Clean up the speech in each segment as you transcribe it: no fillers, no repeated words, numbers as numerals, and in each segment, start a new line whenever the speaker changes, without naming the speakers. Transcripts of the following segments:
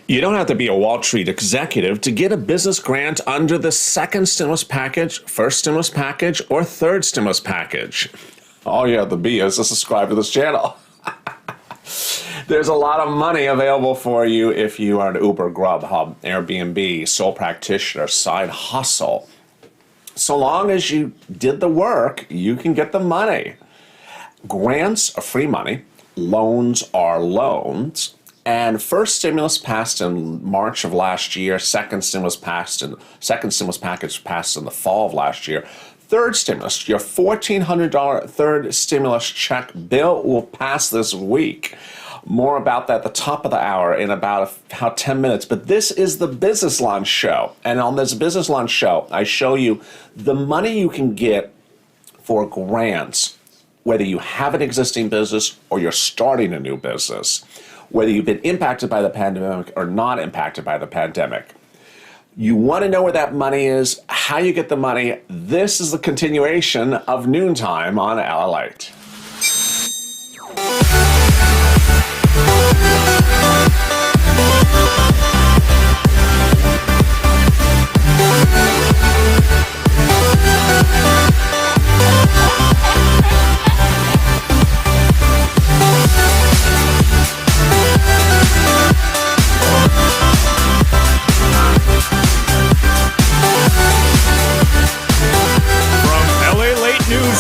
You don't have to be a Wall Street executive to get a business grant under the second stimulus package, first stimulus package, or third stimulus package. All you have to be is to subscribe to this channel. There's a lot of money available for you if you are an Uber, Grubhub, Airbnb, sole practitioner, side hustle. So long as you did the work, you can get the money. Grants are free money. Loans are loans. And first stimulus passed in March of last year. Second stimulus package passed in the fall of last year. Third stimulus, your $1,400 third stimulus check bill will pass this week. More about that at the top of the hour in about 10 minutes. But this is the Business Lunch Show. And on this Business Lunch Show, I show you the money you can get for grants, whether you have an existing business or you're starting a new business, whether you've been impacted by the pandemic or not impacted by the pandemic. You want to know where that money is, how you get the money. This is the continuation of Noontime on Lalate.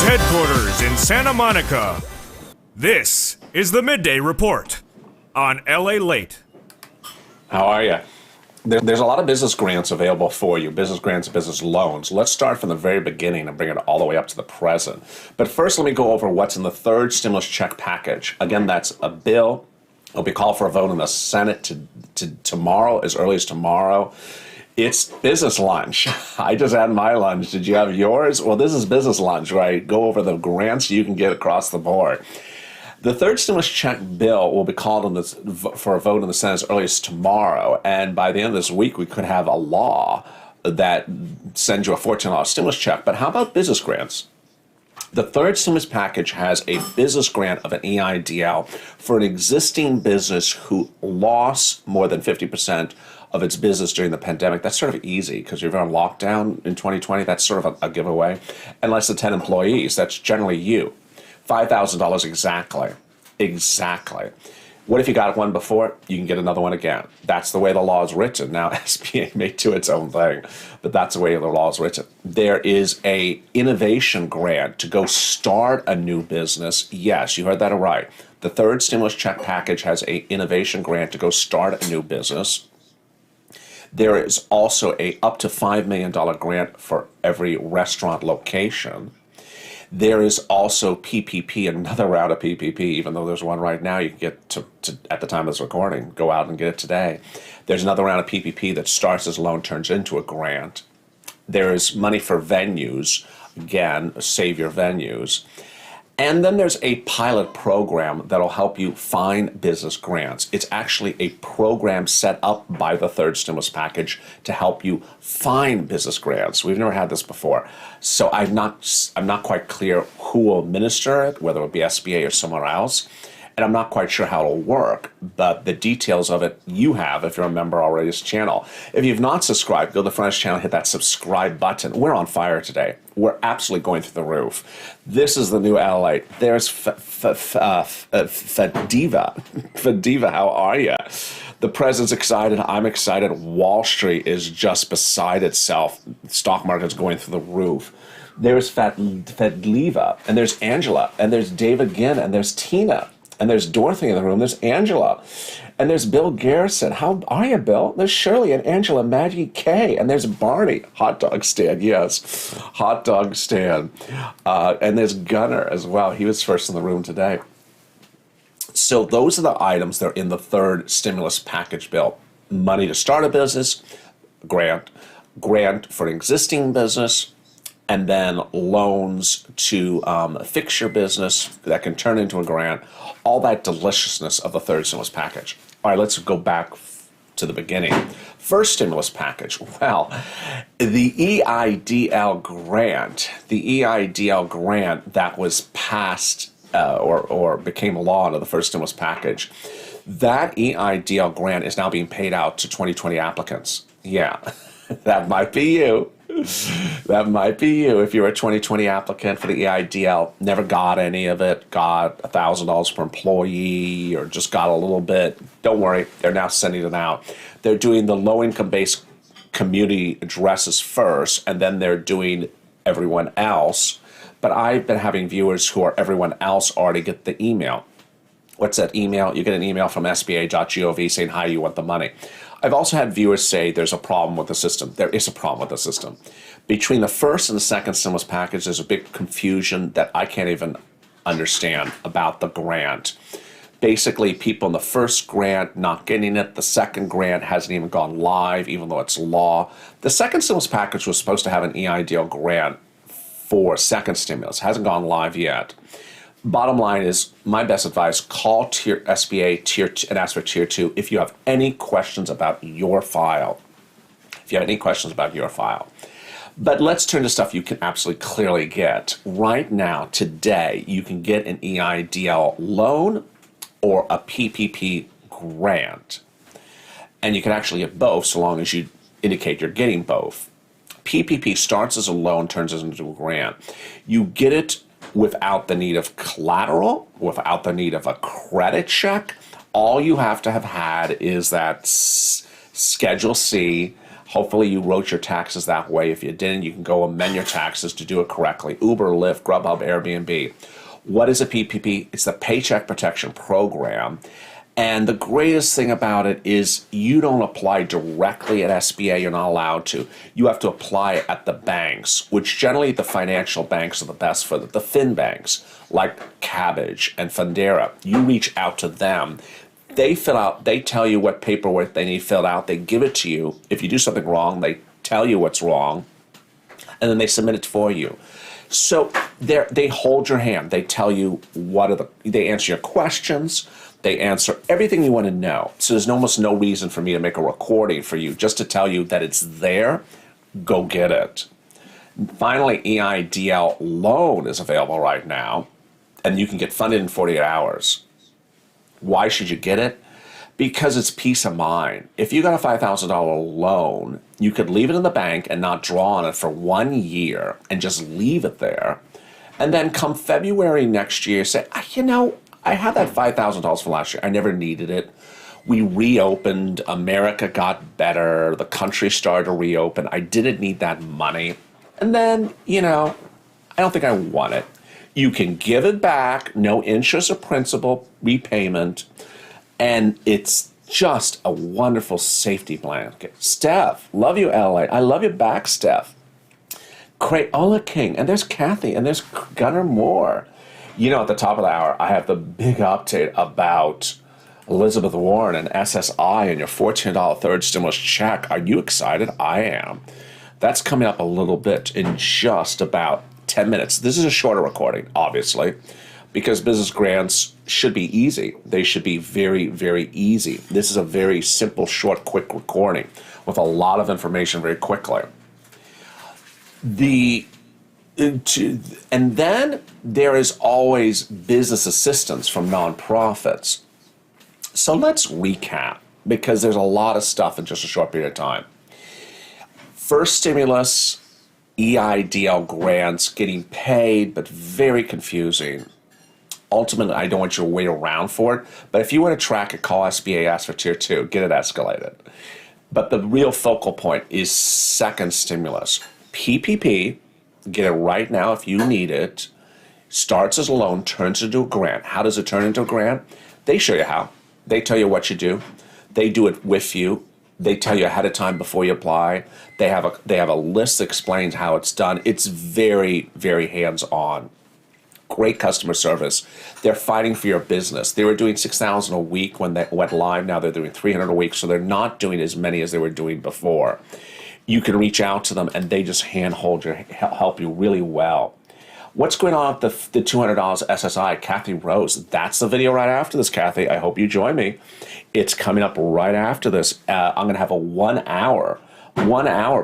Headquarters in Santa Monica. This is the Midday Report on LA Late.
How are you? There's a lot of business grants available for you, business grants, business loans. Let's start from the very beginning and bring it all the way up to the present. But first, let me go over what's in the third stimulus check package. Again, that's a bill. It'll be called for a vote in the Senate to tomorrow, as early as tomorrow. It's business lunch. I just had my lunch. Did you have yours? Well, this is business lunch, right? Go over the grants you can get across the board. The third stimulus check bill will be called for a vote in the Senate as early as tomorrow. And by the end of this week, we could have a law that sends you a $14 stimulus check. But how about business grants? The third stimulus package has a business grant of an EIDL for an existing business who lost more than 50% of its business during the pandemic. That's sort of easy because you're on lockdown in 2020. That's sort of a giveaway. And less than 10 employees. That's generally you. $5,000 exactly. Exactly. What if you got one before? You can get another one again. That's the way the law is written. Now, SBA may do its own thing, but that's the way the law is written. There is a innovation grant to go start a new business. Yes, you heard that right. The third stimulus check package has an innovation grant to go start a new business. There is also a up to $5 million grant for every restaurant location. There is also PPP, another round of PPP, even though there's one right now you can get to at the time of this recording. Go out and get it today. There's another round of PPP that starts as a loan, turns into a grant. There is money for venues, again, save your venues. And then there's a pilot program that'll help you find business grants. It's actually a program set up by the third stimulus package to help you find business grants. We've never had this before. So I'm not quite clear who will administer it, whether it be SBA or somewhere else. And I'm not quite sure how it'll work, but the details of it you have if you're a member already of this channel. If you've not subscribed, go to the front of this channel, hit that subscribe button. We're on fire today. We're absolutely going through the roof. This is the new LA. There's Fadiva. Fadiva, how are you? The president's excited. I'm excited. Wall Street is just beside itself. The stock market's going through the roof. There's Fadiva, and there's Angela, and there's David Ginn, and there's Tina. And there's Dorothy in the room. There's Angela. And there's Bill Garrison. How are you, Bill? There's Shirley and Angela, Maggie Kay. And there's Barney. Hot dog stand, yes. Hot dog stand. And there's Gunner as well. He was first in the room today. So those are the items that are in the third stimulus package bill. Money to start a business, grant for an existing business, and then loans to fix your business that can turn into a grant, all that deliciousness of the third stimulus package. All right, let's go back to the beginning. First stimulus package, well, the EIDL grant that was passed or became a law under the first stimulus package, That EIDL grant is now being paid out to 2020 applicants. Yeah, that might be you. That might be you. If you're a 2020 applicant for the EIDL, never got any of it, got $1,000 per employee, or just got a little bit, don't worry, they're now sending it out. They're doing the low-income based community addresses first, and then they're doing everyone else. But I've been having viewers who are everyone else already get the email. What's that email? You get an email from sba.gov saying, hi, you want the money. I've also had viewers say there's a problem with the system. There is a problem with the system. Between the first and the second stimulus package, there's a big confusion that I can't even understand about the grant. Basically, people in the first grant not getting it. The second grant hasn't even gone live, even though it's law. The second stimulus package was supposed to have an EIDL grant for second stimulus. Hasn't gone live yet. Bottom line is, my best advice, call SBA Tier 2 and ask for Tier 2 if you have any questions about your file. If you have any questions about your file. But let's turn to stuff you can absolutely clearly get. Right now, today, you can get an EIDL loan or a PPP grant. And you can actually get both so long as you indicate you're getting both. PPP starts as a loan, turns into a grant. You get it without the need of collateral, without the need of a credit check. All you have to have had is that Schedule C. Hopefully you wrote your taxes that way. If you didn't, you can go amend your taxes to do it correctly. Uber, Lyft, Grubhub, Airbnb. What is a PPP? It's the Paycheck Protection Program. And the greatest thing about it is you don't apply directly at SBA. You're not allowed to. You have to apply at the banks, which generally the financial banks are the best for the fin banks, like Cabbage and Fundera. You reach out to them. They fill out, they tell you what paperwork they need filled out. They give it to you. If you do something wrong, they tell you what's wrong, and then they submit it for you. So they hold your hand. They tell you they answer your questions. They answer everything you want to know. So there's almost no reason for me to make a recording for you just to tell you that it's there. Go get it. Finally, EIDL loan is available right now, and you can get funded in 48 hours. Why should you get it? Because it's peace of mind. If you got a $5,000 loan, you could leave it in the bank and not draw on it for 1 year and just leave it there. And then come February next year, say, I had that $5,000 from last year. I never needed it. We reopened. America got better. The country started to reopen. I didn't need that money. And then, I don't think I want it. You can give it back, no interest or principal repayment, and it's just a wonderful safety blanket. Steph, love you, Lalate. I love you back, Steph. Crayola King, and there's Kathy, and there's Gunnar Moore. At the top of the hour, I have the big update about Elizabeth Warren and SSI and your $14 third stimulus check. Are you excited? I am. That's coming up a little bit in just about 10 minutes. This is a shorter recording, obviously, because business grants should be easy. They should be very, very easy. This is a very simple, short, quick recording with a lot of information very quickly. And then there is always business assistance from nonprofits. So let's recap, because there's a lot of stuff in just a short period of time. First stimulus, EIDL grants getting paid, but very confusing. Ultimately, I don't want you to wait around for it, but if you want to track it, call SBA, ask for Tier 2, get it escalated. But the real focal point is second stimulus. PPP, get it right now if you need it, starts as a loan, turns into a grant. How does it turn into a grant? They show you how. They tell you what you do. They do it with you. They tell you ahead of time before you apply. They have a list that explains how it's done. It's very, very hands-on. Great customer service. They're fighting for your business. They were doing 6,000 a week when they went live. Now they're doing 300 a week, so they're not doing as many as they were doing before. You can reach out to them, and they just help you really well. What's going on with the $200 SSI? Kathy Rose. That's the video right after this, Kathy. I hope you join me. It's coming up right after this. I'm going to have a 1 hour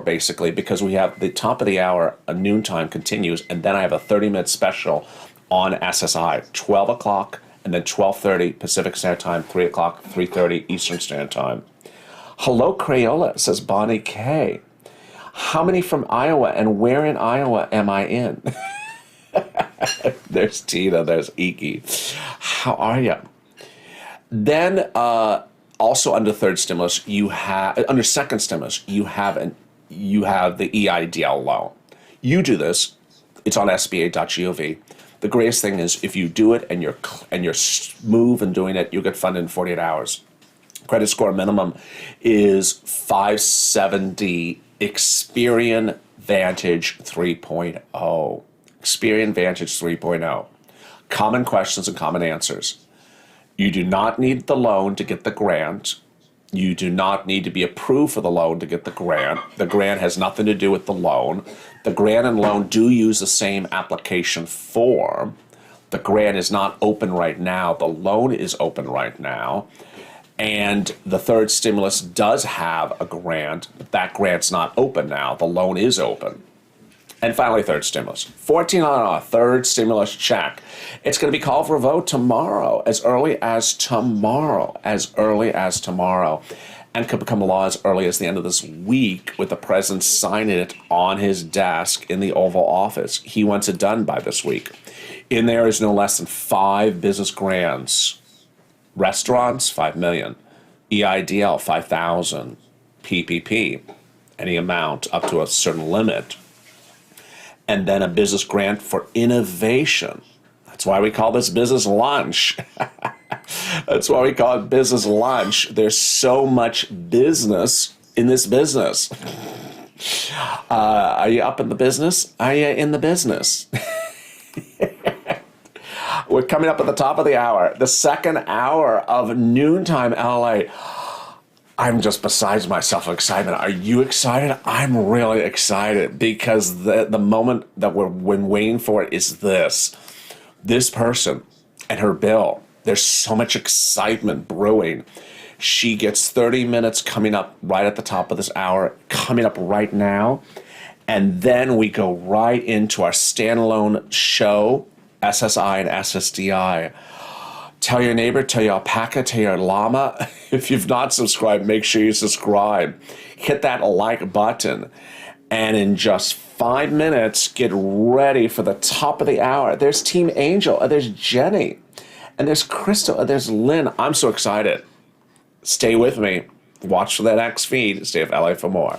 basically, because we have the top of the hour, a noontime continues, and then I have a 30-minute special on SSI, 12 o'clock and then 12:30 Pacific Standard Time, 3 o'clock, 3:30 Eastern Standard Time. Hello, Crayola, says Bonnie K. How many from Iowa, and where in Iowa am I in? There's Tina, there's Iki. How are you? Then, also under third stimulus, under second stimulus, you have the EIDL loan. You do this. It's on SBA.gov. The greatest thing is if you do it and you're smooth in doing it, you'll get funded in 48 hours. Credit score minimum is 570. Experian Vantage 3.0. Experian Vantage 3.0. Common questions and common answers. You do not need the loan to get the grant. You do not need to be approved for the loan to get the grant. The grant has nothing to do with the loan. The grant and loan do use the same application form. The grant is not open right now. The loan is open right now. And the third stimulus does have a grant, but that grant's not open now. The loan is open. And finally, third stimulus. 14 on our third stimulus check. It's going to be called for a vote tomorrow, as early as tomorrow, and could become law as early as the end of this week, with the president signing it on his desk in the Oval Office. He wants it done by this week. In there is no less than 5 business grants. Restaurants, 5 million. EIDL, 5,000. PPP, any amount up to a certain limit. And then a business grant for innovation. That's why we call this business lunch. That's why we call it business lunch. There's so much business in this business. Are you up in the business? Are you in the business? We're coming up at the top of the hour, the second hour of Noontime LA. I'm just besides myself of excitement. Are you excited? I'm really excited because the moment that we're waiting for is this person and her bill. There's so much excitement brewing. She gets 30 minutes coming up right at the top of this hour, coming up right now. And then we go right into our standalone show, SSI and SSDI. Tell your neighbor, tell your alpaca, tell your llama. If you've not subscribed, make sure you subscribe. Hit that like button. And in just 5 minutes, get ready for the top of the hour. There's Team Angel, and there's Jenny, and there's Crystal, and there's Lynn. I'm so excited. Stay with me. Watch for that next feed. Stay with LA for more.